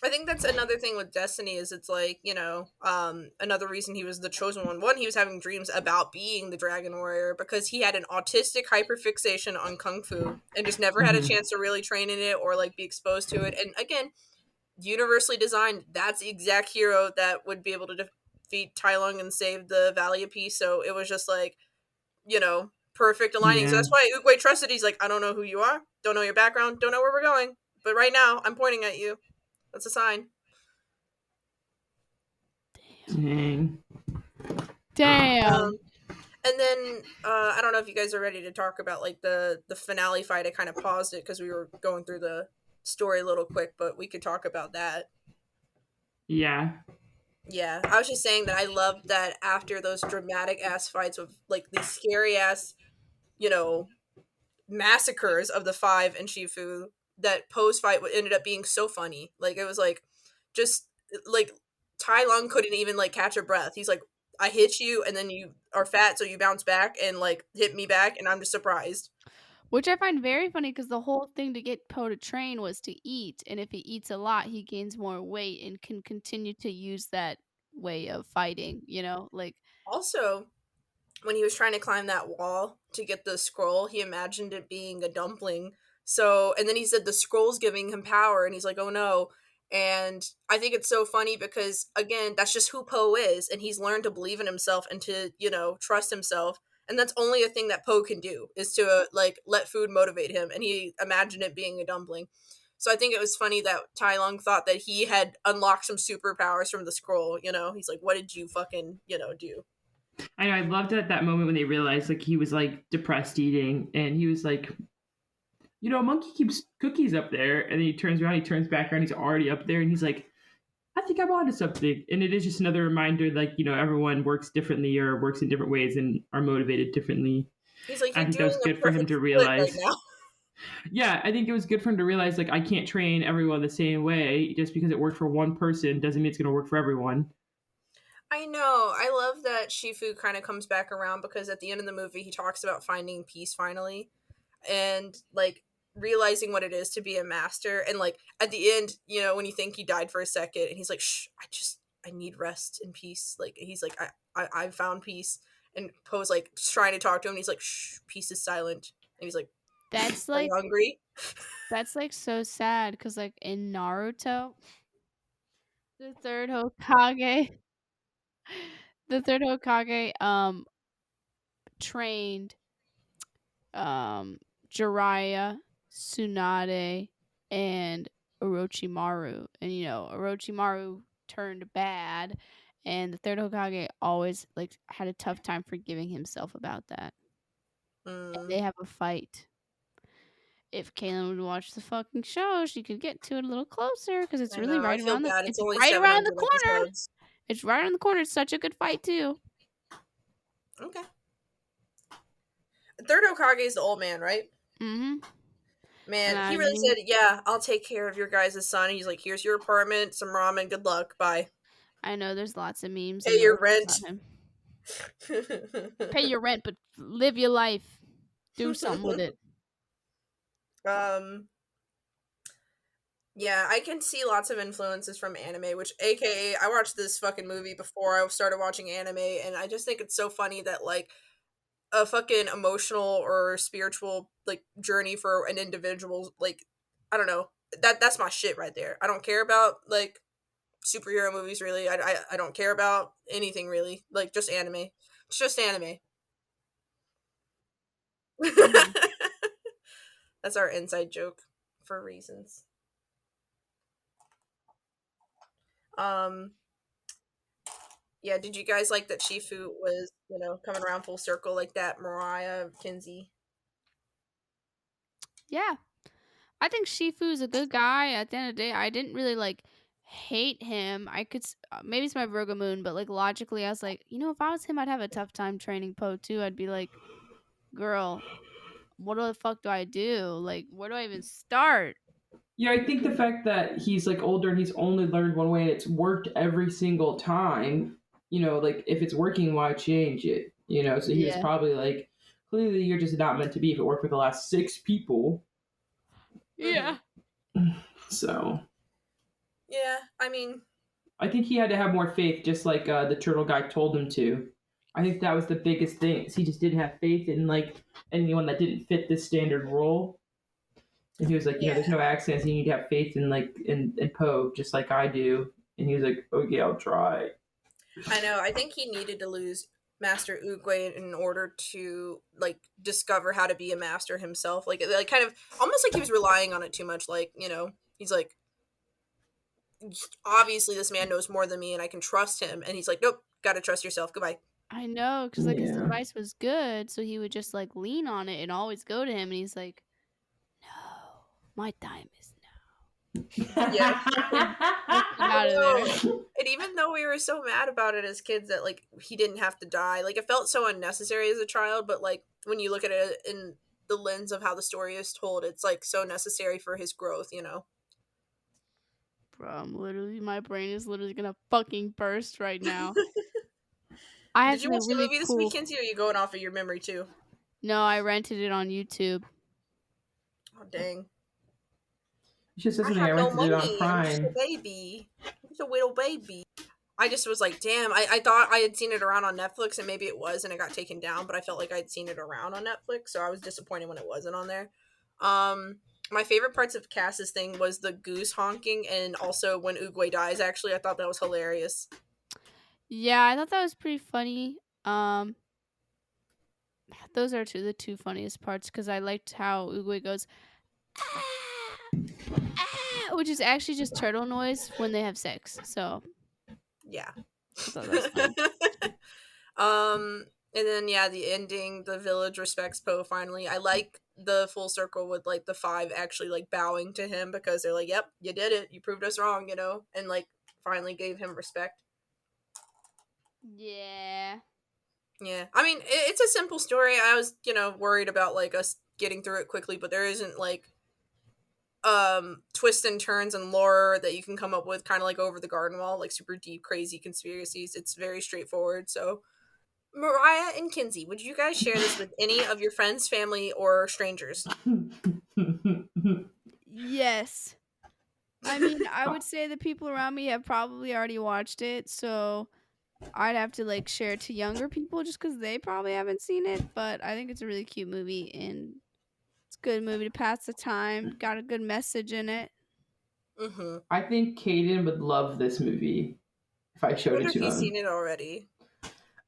I think that's another thing with Destiny is it's like, another reason he was the chosen one. One, he was having dreams about being the Dragon Warrior because he had an autistic hyperfixation on Kung Fu and just never had a Mhm. chance to really train in it or like be exposed to it. And again, universally designed, that's the exact hero that would be able to defeat Tai Lung and save the Valley of Peace. So it was just like, perfect aligning. So Yeah. that's why Oogway trusted. He's like, I don't know who you are, don't know your background, don't know where we're going, but right now I'm pointing at you. That's a sign. Dang. Damn. Um, and then I don't know if you guys are ready to talk about like the finale fight. I kind of paused it because we were going through the story a little quick, but we could talk about that. Yeah. Yeah, I was just saying that I loved that after those dramatic ass fights with like these scary ass, you know, massacres of the five and Shifu, that post fight ended up being so funny. Like it was like just like Tai Lung couldn't even like catch a breath. He's like, I hit you and then you are fat so you bounce back and like hit me back and I'm just surprised. Which I find very funny because the whole thing to get Poe to train was to eat, and if he eats a lot, he gains more weight and can continue to use that way of fighting. Like Also, when he was trying to climb that wall to get the scroll, he imagined it being a dumpling. So, and then he said the scroll's giving him power, and he's like, oh no. And I think it's so funny because, again, that's just who Poe is, and he's learned to believe in himself and to, trust himself. And that's only a thing that Poe can do is to, like, let food motivate him. And he imagined it being a dumpling. So I think it was funny that Tai Lung thought that he had unlocked some superpowers from the scroll. He's like, what did you fucking, do? I know. I loved at that moment when they realized like he was like depressed eating, and he was like, a monkey keeps cookies up there, and then he turns around, he turns back around, he's already up there, and he's like, I think I'm onto something. And it is just another reminder, like, everyone works differently or works in different ways and are motivated differently. He's like, I you're think that doing was a good for him perfect to split right realize. now. Yeah, I think it was good for him to realize, like, I can't train everyone the same way. Just because it worked for one person doesn't mean it's going to work for everyone. I know. I love that Shifu kind of comes back around because at the end of the movie, he talks about finding peace finally and, like, realizing what it is to be a master. And, like, at the end, when you think he died for a second and he's like, shh, I need rest and peace. Like, he's like, I found peace. And Poe's, like, trying to talk to him. And he's like, shh, peace is silent. And he's like, that's are you like hungry? that's like so sad because like in Naruto, the third Hokage, the third Hokage trained Jiraiya, Tsunade, and Orochimaru. And Orochimaru turned bad, and the third Hokage always like had a tough time forgiving himself about that. And Mm, they have a fight. If Kailen would watch the fucking show, she could get to it a little closer because it's I really know. I right feel around the bad. It's it's only right around the 700 corner. episodes. It's right around the corner. It's such a good fight too. Okay. Third Hokage is the old man, right? Mm-hmm. And Man, he I really mean, said, "Yeah, I'll take care of your guys' son." He's like, "Here's your apartment, some ramen. Good luck. Bye. I know there's lots of memes Pay and your memes rent." about him. Pay your rent, but live your life. Do something with it. um, yeah, I can see lots of influences from anime, which, AKA, I watched this fucking movie before I started watching anime, and I just think it's so funny that like a fucking emotional or spiritual like journey for an individual, like I don't know, that's my shit right there. I don't care about like superhero movies really. I don't care about anything really. Like just anime. It's just anime. Mhm. That's our inside joke for reasons. Um yeah, did you guys like that Shifu was, coming around full circle like that, Mariah, Kinsey? Yeah, I think Shifu's a good guy. At the end of the day, I didn't really like hate him. Maybe it's my Virgo moon, but like logically, I was like, if I was him, I'd have a tough time training Poe too. I'd be like, girl, what the fuck do I do? Like, where do I even start? Yeah, I think the fact that he's like older and he's only learned one way and it's worked every single time, like if it's working, why change it? So he was Yeah. probably like, clearly you're just not meant to be if it worked for the last 6 people. Mm-hmm. Yeah. So Yeah, I mean, I think he had to have more faith, just like the turtle guy told him to. I think that was the biggest thing. Is he just didn't have faith in like anyone that didn't fit this standard role. And he was like, there's yeah. no accents. You need to have faith in like in Poe, just like I do. And he was like, okay, I'll try. I know. I think he needed to lose Master Oogway in order to like discover how to be a master himself. Like kind of almost like he was relying on it too much. Like he's like, obviously this man knows more than me, and I can trust him. And he's like, nope, gotta trust yourself. Goodbye. I know, because like his Yeah. advice was good, so he would just like lean on it and always go to him, and he's like, "No, my time is now." Yeah. Out of there. And even though we were so mad about it as kids that like he didn't have to die, like it felt so unnecessary as a child, but like when you look at it in the lens of how the story is told, it's like so necessary for his growth, Bro, my brain is literally gonna fucking burst right now. I had Did you watch something the really movie this cool. weekend, or are you going off of your memory too? No, I rented it on YouTube. Oh dang. You should say I something. have I no rented it on money. I'm just a Prime. baby. I'm just a little baby. I just was like, damn, I thought I had seen it around on Netflix, and maybe it was, and it got taken down, but I felt like I'd seen it around on Netflix, so I was disappointed when it wasn't on there. My favorite parts of Cass's thing was the goose honking, and also when Oogway dies, actually. I thought that was hilarious. Yeah, I thought that was pretty funny. Those are the two funniest parts, because I liked how Oogway goes, "Ah, ah," which is actually just turtle noise when they have sex. So Yeah. I thought that was funny. And then yeah, the ending, the village respects Poe finally. I like the full circle with like the five actually like bowing to him because they're like, yep, you did it. You proved us wrong, and like finally gave him respect. Yeah. Yeah. I mean, it's a simple story. I was, worried about like us getting through it quickly, but there isn't like twists and turns and lore that you can come up with kind of like over the garden wall, like super deep crazy conspiracies. It's very straightforward. So Mariah and Kinsey, would you guys share this with any of your friends, family, or strangers? Yes. I mean, I would say the people around me have probably already watched it, so I'd have to like share it to younger people just because they probably haven't seen it. But I think it's a really cute movie, and it's a good movie to pass the time. Got a good message in it. Mm-hmm. I think Kailen would love this movie if I I showed wonder it if to he's him. seen it already.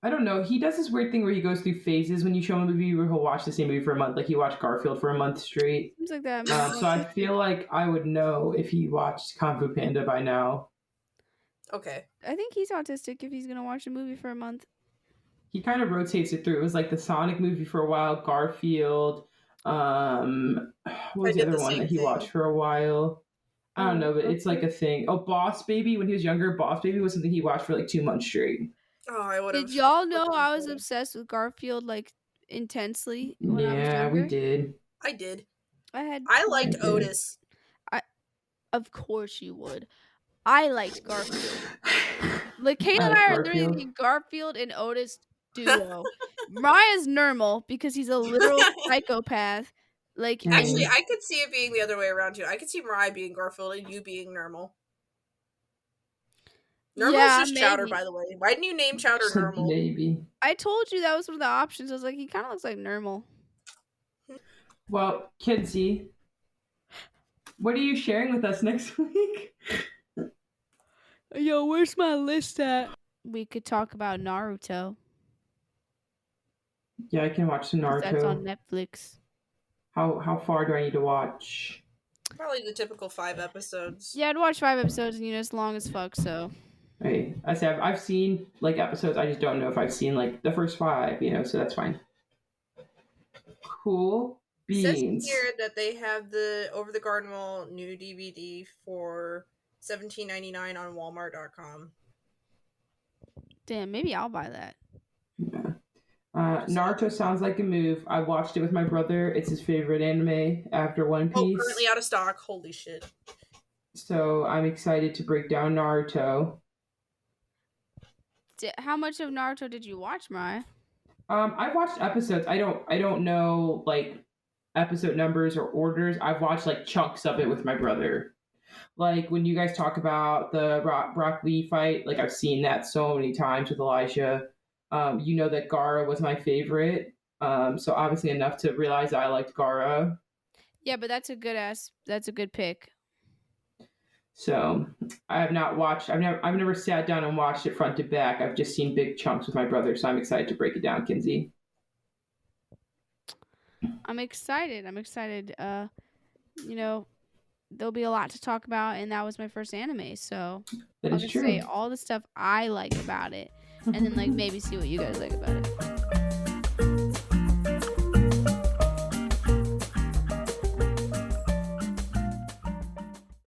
I don't know. He does this weird thing where he goes through phases when you show him a movie where he'll watch the same movie for a month. Like he watched Garfield for a month straight. Seems like that. So I feel like I would know if he watched Kung Fu Panda by now. Okay. I think he's autistic if he's gonna watch a movie for a month. He kind of rotates it through. It was like the Sonic movie for a while, Garfield. What was the did other the one same that he thing. watched for a while? I don't know, but it's like a thing. Oh, Boss Baby. When he was younger, Boss Baby was something he watched for like 2 months straight. Oh, I would have. Did y'all know I was obsessed with Garfield like intensely when I was Yeah, younger? we did. I did. I liked did. Otis. Of course you would. I liked Garfield. Like Kailen I and like I are literally Garfield. the Garfield and Otis duo. Mariah's normal because he's a literal psychopath. Like Actually, and I could see it being the other way around too. I could see Mariah being Garfield and you being Normal. Normal yeah, is just Chowder, maybe. by the way. Why didn't you name Chowder Just like Normal? maybe. I told you that was one of the options. I was like, he kind of looks like normal. Well, Kinsey, what are you sharing with us next week? Yo, where's my list at? We could talk about Naruto. Yeah, I can watch some 'Cause that's on Naruto. Netflix. How far do I need to watch? Probably the typical 5 episodes. Yeah, I'd watch 5 episodes and it's long as fuck, so. Hey, I say I've seen like episodes. I just don't know if I've seen like the first 5. So that's fine. Cool It says beans. here that they have the Over the Garden Wall new DVD for $17.99 on Walmart.com. Damn, maybe I'll buy that. Yeah. Naruto sounds like a move. I watched it with my brother. It's his favorite anime after One Oh, Piece. currently out of stock. Holy shit. So I'm excited to break down Naruto. How much of Naruto did you watch, Mariah? I've watched episodes. I don't know like episode numbers or orders. I've watched like chunks of it with my brother. Like when you guys talk about the Rock Lee fight, like I've seen that so many times with Elijah. You know that Gara was my favorite. So obviously enough to realize I liked Gara. Yeah, but that's a good pick. So I have not watched. I've never sat down and watched it front to back. I've just seen big chunks with my brother. So I'm excited to break it down, Kinsey. I'm excited. You know, there'll be a lot to talk about, and that was my first anime, so That I'll is just true. say all the stuff I like about it, and then like maybe see what you guys like about it.